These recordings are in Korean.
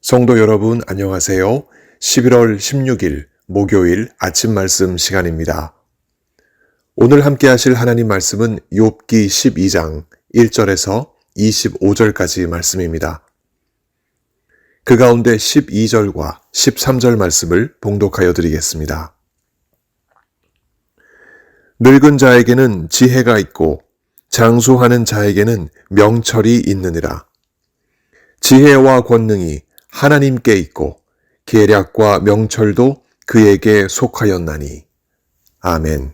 성도 여러분 안녕하세요. 11월 16일 목요일 아침 말씀 시간입니다. 오늘 함께 하실 하나님 말씀은 욥기 12장 1절에서 25절까지 말씀입니다. 그 가운데 12절과 13절 말씀을 봉독하여 드리겠습니다. 늙은 자에게는 지혜가 있고 장수하는 자에게는 명철이 있느니라. 지혜와 권능이 하나님께 있고 계략과 명철도 그에게 속하였나니. 아멘.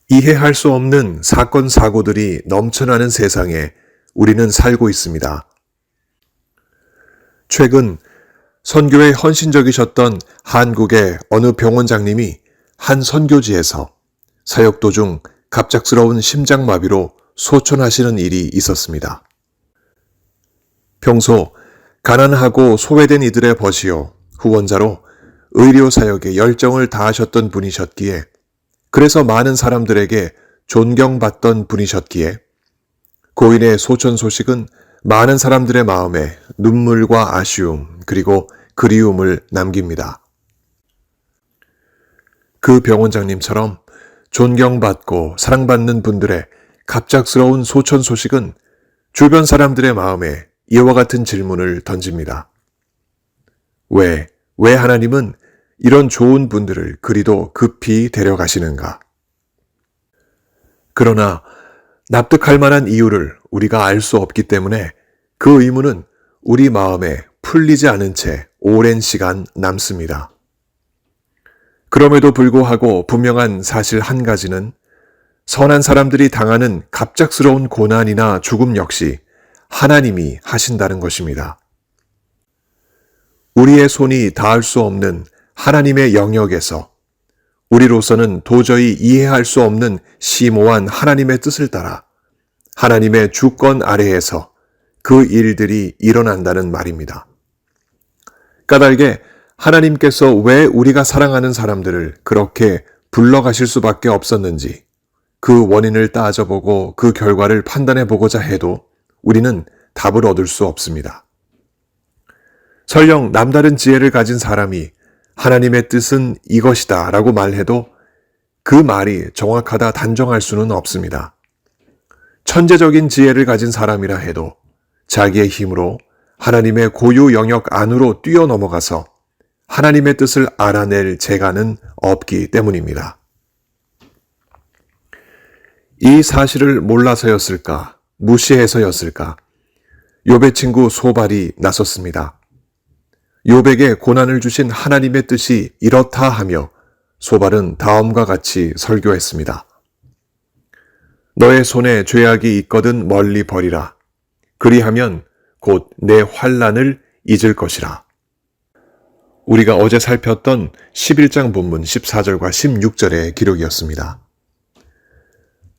이해할 수 없는 사건 사고들이 넘쳐나는 세상에 우리는 살고 있습니다. 최근 선교에 헌신적이셨던 한국의 어느 병원장님이 한 선교지에서 사역 도중 갑작스러운 심장마비로 소천하시는 일이 있었습니다. 평소 가난하고 소외된 이들의 벗이요 후원자로 의료 사역에 열정을 다하셨던 분이셨기에, 그래서 많은 사람들에게 존경받던 분이셨기에 고인의 소천 소식은 많은 사람들의 마음에 눈물과 아쉬움 그리고 그리움을 남깁니다. 그 병원장님처럼 존경받고 사랑받는 분들의 갑작스러운 소천 소식은 주변 사람들의 마음에 이와 같은 질문을 던집니다. 왜 하나님은 이런 좋은 분들을 그리도 급히 데려가시는가? 그러나 납득할 만한 이유를 우리가 알 수 없기 때문에 그 의문은 우리 마음에 풀리지 않은 채 오랜 시간 남습니다. 그럼에도 불구하고 분명한 사실 한 가지는 선한 사람들이 당하는 갑작스러운 고난이나 죽음 역시 하나님이 하신다는 것입니다. 우리의 손이 닿을 수 없는 하나님의 영역에서 우리로서는 도저히 이해할 수 없는 심오한 하나님의 뜻을 따라 하나님의 주권 아래에서 그 일들이 일어난다는 말입니다. 까닭에 하나님께서 왜 우리가 사랑하는 사람들을 그렇게 불러가실 수밖에 없었는지 그 원인을 따져보고 그 결과를 판단해보고자 해도 우리는 답을 얻을 수 없습니다. 설령 남다른 지혜를 가진 사람이 하나님의 뜻은 이것이다 라고 말해도 그 말이 정확하다 단정할 수는 없습니다. 천재적인 지혜를 가진 사람이라 해도 자기의 힘으로 하나님의 고유 영역 안으로 뛰어넘어가서 하나님의 뜻을 알아낼 재간은 없기 때문입니다. 이 사실을 몰라서였을까? 무시해서였을까? 욥의 친구 소발이 나섰습니다. 욥에게 고난을 주신 하나님의 뜻이 이렇다 하며 소발은 다음과 같이 설교했습니다. 너의 손에 죄악이 있거든 멀리 버리라. 그리하면 곧 내 환난을 잊을 것이라. 우리가 어제 살폈던 11장 본문 14절과 16절의 기록이었습니다.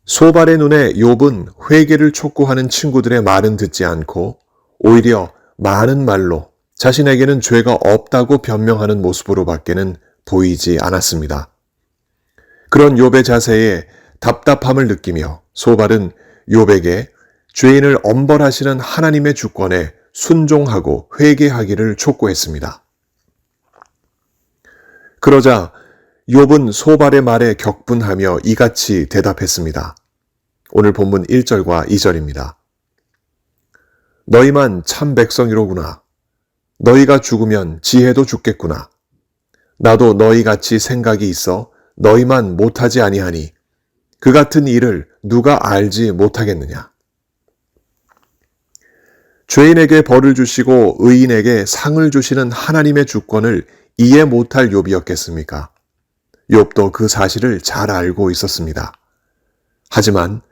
소발의 눈에 욥은 회개를 촉구하는 친구들의 말은 듣지 않고 오히려 많은 말로 자신에게는 죄가 없다고 변명하는 모습으로 밖에는 보이지 않았습니다. 그런 욥의 자세에 답답함을 느끼며 소발은 욥에게 죄인을 엄벌하시는 하나님의 주권에 순종하고 회개하기를 촉구했습니다. 그러자 욥은 소발의 말에 격분하며 이같이 대답했습니다. 오늘 본문 1절과 2절입니다. 너희만 참 백성이로구나. 너희가 죽으면 지혜도 죽겠구나. 나도 너희같이 생각이 있어 너희만 못하지 아니하니 그 같은 일을 누가 알지 못하겠느냐. 죄인에게 벌을 주시고 의인에게 상을 주시는 하나님의 주권을 이해 못할 욥이었겠습니까? 욥도 그 사실을 잘 알고 있었습니다. 하지만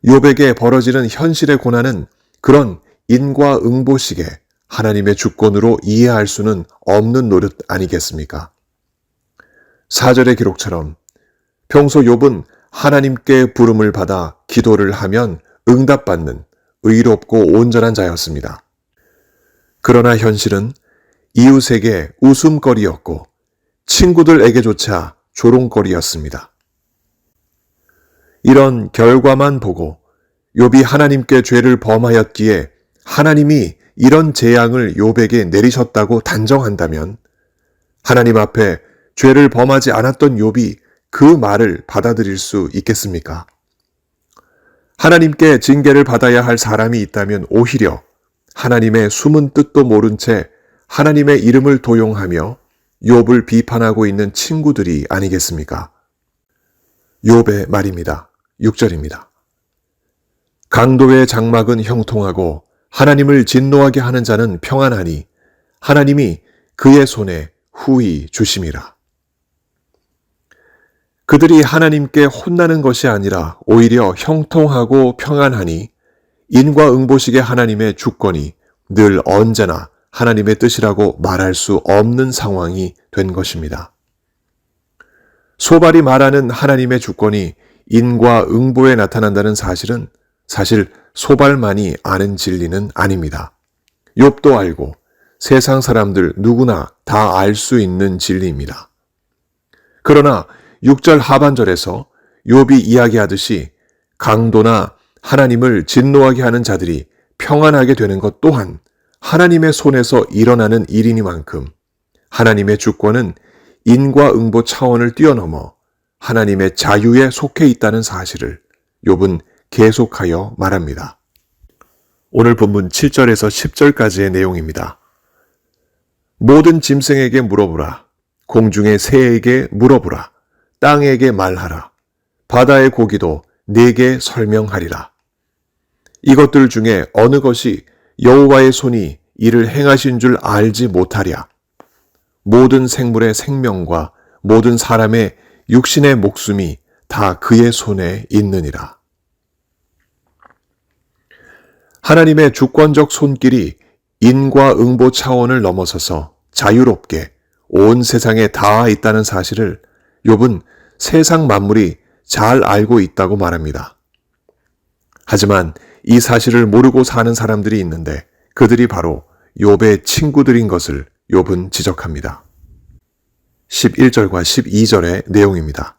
욥에게 벌어지는 현실의 고난은 그런 인과응보식에 하나님의 주권으로 이해할 수는 없는 노릇 아니겠습니까? 4절의 기록처럼 평소 욥은 하나님께 부름을 받아 기도를 하면 응답받는 의롭고 온전한 자였습니다. 그러나 현실은 이웃에게 웃음거리였고 친구들에게조차 조롱거리였습니다. 이런 결과만 보고 욥이 하나님께 죄를 범하였기에 하나님이 이런 재앙을 욥에게 내리셨다고 단정한다면 하나님 앞에 죄를 범하지 않았던 욥이 그 말을 받아들일 수 있겠습니까? 하나님께 징계를 받아야 할 사람이 있다면 오히려 하나님의 숨은 뜻도 모른 채 하나님의 이름을 도용하며 욥을 비판하고 있는 친구들이 아니겠습니까? 욥의 말입니다. 6절입니다. 강도의 장막은 형통하고 하나님을 진노하게 하는 자는 평안하니 하나님이 그의 손에 후히 주심이라. 그들이 하나님께 혼나는 것이 아니라 오히려 형통하고 평안하니 인과 응보식의 하나님의 주권이 늘 언제나 하나님의 뜻이라고 말할 수 없는 상황이 된 것입니다. 소발이 말하는 하나님의 주권이 인과 응보에 나타난다는 사실은 사실 소발만이 아는 진리는 아닙니다. 욥도 알고 세상 사람들 누구나 다 알 수 있는 진리입니다. 그러나 6절 하반절에서 욥이 이야기하듯이 강도나 하나님을 진노하게 하는 자들이 평안하게 되는 것 또한 하나님의 손에서 일어나는 일이니만큼 하나님의 주권은 인과 응보 차원을 뛰어넘어 하나님의 자유에 속해 있다는 사실을 욥은 계속하여 말합니다. 오늘 본문 7절에서 10절까지의 내용입니다. 모든 짐승에게 물어보라. 공중의 새에게 물어보라. 땅에게 말하라. 바다의 고기도 네게 설명하리라. 이것들 중에 어느 것이 여호와의 손이 이를 행하신 줄 알지 못하랴. 모든 생물의 생명과 모든 사람의 육신의 목숨이 다 그의 손에 있느니라. 하나님의 주권적 손길이 인과 응보 차원을 넘어서서 자유롭게 온 세상에 닿아 있다는 사실을 욥은 세상 만물이 잘 알고 있다고 말합니다. 하지만 이 사실을 모르고 사는 사람들이 있는데 그들이 바로 욥의 친구들인 것을 욥은 지적합니다. 11절과 12절의 내용입니다.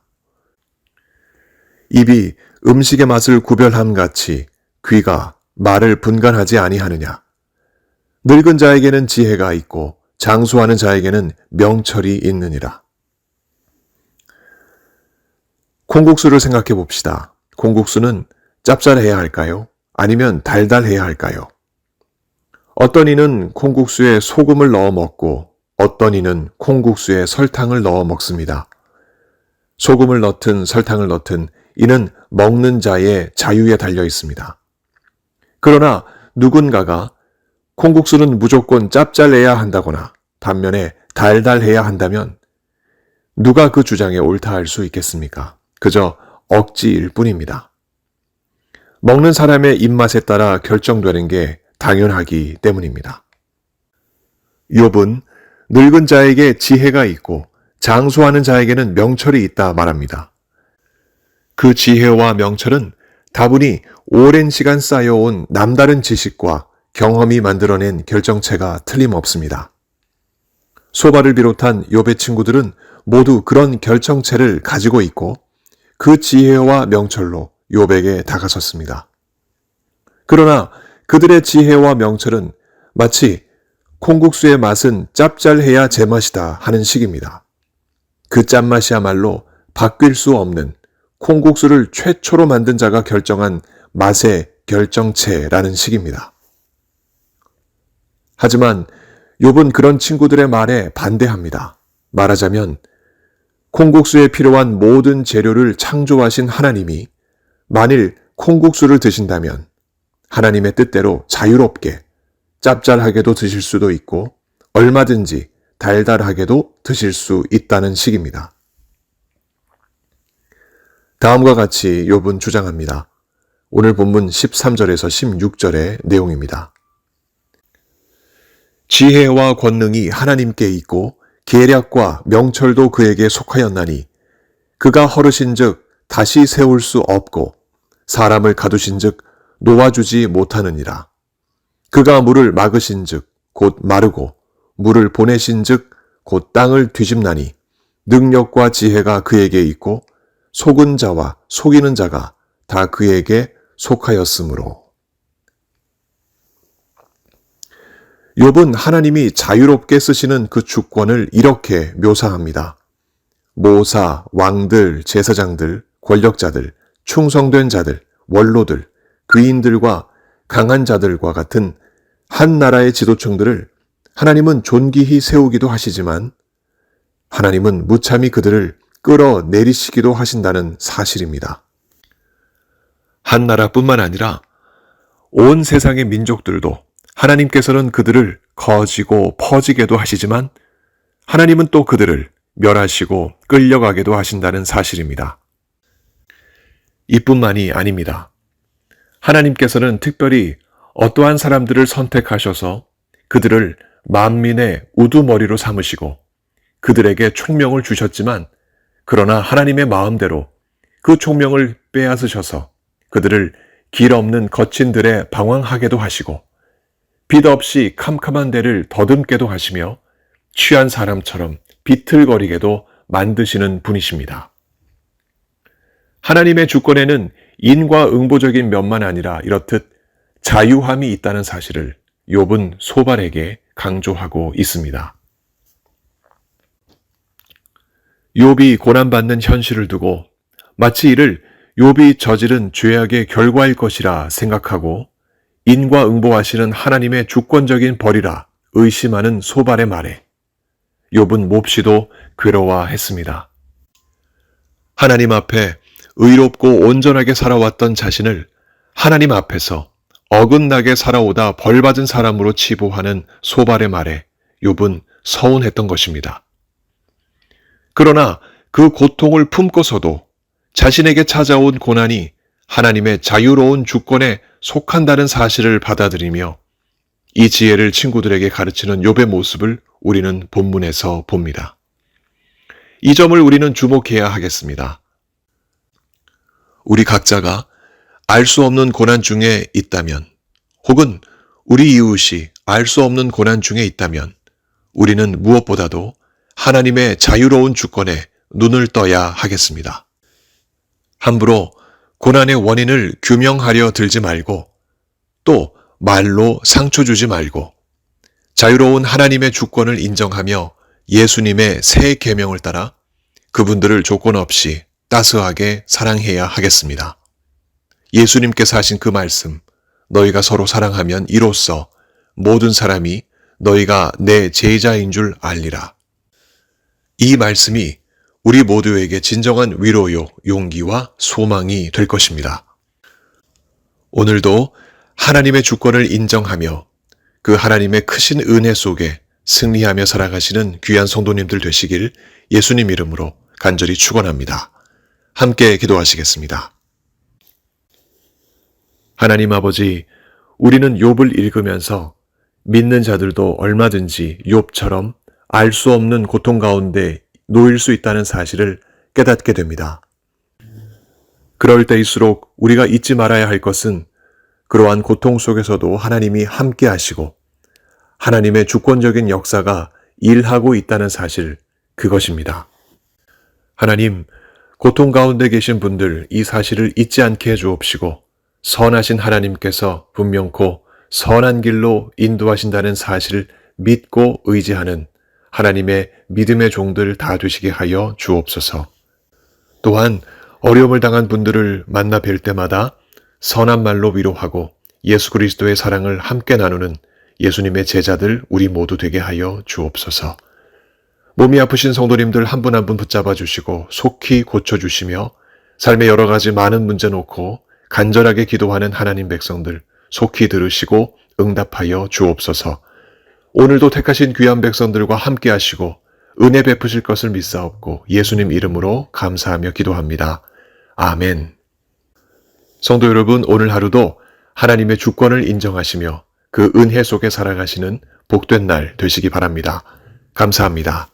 입이 음식의 맛을 구별함 같이 귀가 말을 분간하지 아니하느냐. 늙은 자에게는 지혜가 있고 장수하는 자에게는 명철이 있느니라. 콩국수를 생각해 봅시다. 콩국수는 짭짤해야 할까요? 아니면 달달해야 할까요? 어떤 이는 콩국수에 소금을 넣어 먹고 어떤 이는 콩국수에 설탕을 넣어 먹습니다. 소금을 넣든 설탕을 넣든 이는 먹는 자의 자유에 달려 있습니다. 그러나 누군가가 콩국수는 무조건 짭짤해야 한다거나 반면에 달달해야 한다면 누가 그 주장에 옳다 할 수 있겠습니까? 그저 억지일 뿐입니다. 먹는 사람의 입맛에 따라 결정되는 게 당연하기 때문입니다. 욥은 늙은 자에게 지혜가 있고 장수하는 자에게는 명철이 있다 말합니다. 그 지혜와 명철은 다분히 오랜 시간 쌓여온 남다른 지식과 경험이 만들어낸 결정체가 틀림없습니다. 소발을 비롯한 욥의 친구들은 모두 그런 결정체를 가지고 있고 그 지혜와 명철로 욥에게 다가섰습니다. 그러나 그들의 지혜와 명철은 마치 콩국수의 맛은 짭짤해야 제맛이다 하는 식입니다. 그 짠맛이야말로 바뀔 수 없는 콩국수를 최초로 만든 자가 결정한 맛의 결정체라는 식입니다. 하지만 욥은 그런 친구들의 말에 반대합니다. 말하자면 콩국수에 필요한 모든 재료를 창조하신 하나님이 만일 콩국수를 드신다면 하나님의 뜻대로 자유롭게 짭짤하게도 드실 수도 있고 얼마든지 달달하게도 드실 수 있다는 식입니다. 다음과 같이 욥은 주장합니다. 오늘 본문 13절에서 16절의 내용입니다. 지혜와 권능이 하나님께 있고 계략과 명철도 그에게 속하였나니 그가 허르신즉 다시 세울 수 없고 사람을 가두신즉 놓아주지 못하느니라. 그가 물을 막으신즉 곧 마르고 물을 보내신즉 곧 땅을 뒤집나니 능력과 지혜가 그에게 있고 속은 자와 속이는 자가 다 그에게 속하였으므로. 욥은 하나님이 자유롭게 쓰시는 그 주권을 이렇게 묘사합니다. 모사, 왕들, 제사장들, 권력자들, 충성된 자들, 원로들, 귀인들과 강한 자들과 같은 한 나라의 지도층들을 하나님은 존귀히 세우기도 하시지만 하나님은 무참히 그들을 끌어내리시기도 하신다는 사실입니다. 한 나라뿐만 아니라 온 세상의 민족들도 하나님께서는 그들을 커지고 퍼지게도 하시지만 하나님은 또 그들을 멸하시고 끌려가게도 하신다는 사실입니다. 이뿐만이 아닙니다. 하나님께서는 특별히 어떠한 사람들을 선택하셔서 그들을 만민의 우두머리로 삼으시고 그들에게 총명을 주셨지만 그러나 하나님의 마음대로 그 총명을 빼앗으셔서 그들을 길 없는 거친들에 방황하게도 하시고 빛 없이 캄캄한 데를 더듬게도 하시며 취한 사람처럼 비틀거리게도 만드시는 분이십니다. 하나님의 주권에는 인과응보적인 면만 아니라 이렇듯 자유함이 있다는 사실을 욥은 소발에게 강조하고 있습니다. 욥이 고난받는 현실을 두고 마치 이를 욥이 저지른 죄악의 결과일 것이라 생각하고 인과응보하시는 하나님의 주권적인 벌이라 의심하는 소발의 말에 욥은 몹시도 괴로워했습니다. 하나님 앞에 의롭고 온전하게 살아왔던 자신을 하나님 앞에서 어긋나게 살아오다 벌받은 사람으로 치부하는 소발의 말에 욥은 서운했던 것입니다. 그러나 그 고통을 품고서도 자신에게 찾아온 고난이 하나님의 자유로운 주권에 속한다는 사실을 받아들이며 이 지혜를 친구들에게 가르치는 욥의 모습을 우리는 본문에서 봅니다. 이 점을 우리는 주목해야 하겠습니다. 우리 각자가 알 수 없는 고난 중에 있다면, 혹은 우리 이웃이 알 수 없는 고난 중에 있다면, 우리는 무엇보다도 하나님의 자유로운 주권에 눈을 떠야 하겠습니다. 함부로 고난의 원인을 규명하려 들지 말고, 또 말로 상처 주지 말고, 자유로운 하나님의 주권을 인정하며 예수님의 새 계명을 따라 그분들을 조건 없이 따스하게 사랑해야 하겠습니다. 예수님께서 하신 그 말씀, 너희가 서로 사랑하면 이로써 모든 사람이 너희가 내 제자인 줄 알리라. 이 말씀이 우리 모두에게 진정한 위로요, 용기와 소망이 될 것입니다. 오늘도 하나님의 주권을 인정하며 그 하나님의 크신 은혜 속에 승리하며 살아가시는 귀한 성도님들 되시길 예수님 이름으로 간절히 축원합니다. 함께 기도하시겠습니다. 하나님 아버지, 우리는 욥을 읽으면서 믿는 자들도 얼마든지 욥처럼 알 수 없는 고통 가운데 놓일 수 있다는 사실을 깨닫게 됩니다. 그럴 때일수록 우리가 잊지 말아야 할 것은 그러한 고통 속에서도 하나님이 함께 하시고 하나님의 주권적인 역사가 일하고 있다는 사실, 그것입니다. 하나님, 고통 가운데 계신 분들 이 사실을 잊지 않게 해주옵시고 선하신 하나님께서 분명코 선한 길로 인도하신다는 사실을 믿고 의지하는 하나님의 믿음의 종들 다 되시게 하여 주옵소서. 또한 어려움을 당한 분들을 만나 뵐 때마다 선한 말로 위로하고 예수 그리스도의 사랑을 함께 나누는 예수님의 제자들 우리 모두 되게 하여 주옵소서. 몸이 아프신 성도님들 한 분 한 분 붙잡아 주시고 속히 고쳐주시며 삶의 여러 가지 많은 문제 놓고 간절하게 기도하는 하나님 백성들 속히 들으시고 응답하여 주옵소서. 오늘도 택하신 귀한 백성들과 함께 하시고 은혜 베푸실 것을 믿사옵고 예수님 이름으로 감사하며 기도합니다. 아멘. 성도 여러분, 오늘 하루도 하나님의 주권을 인정하시며 그 은혜 속에 살아가시는 복된 날 되시기 바랍니다. 감사합니다.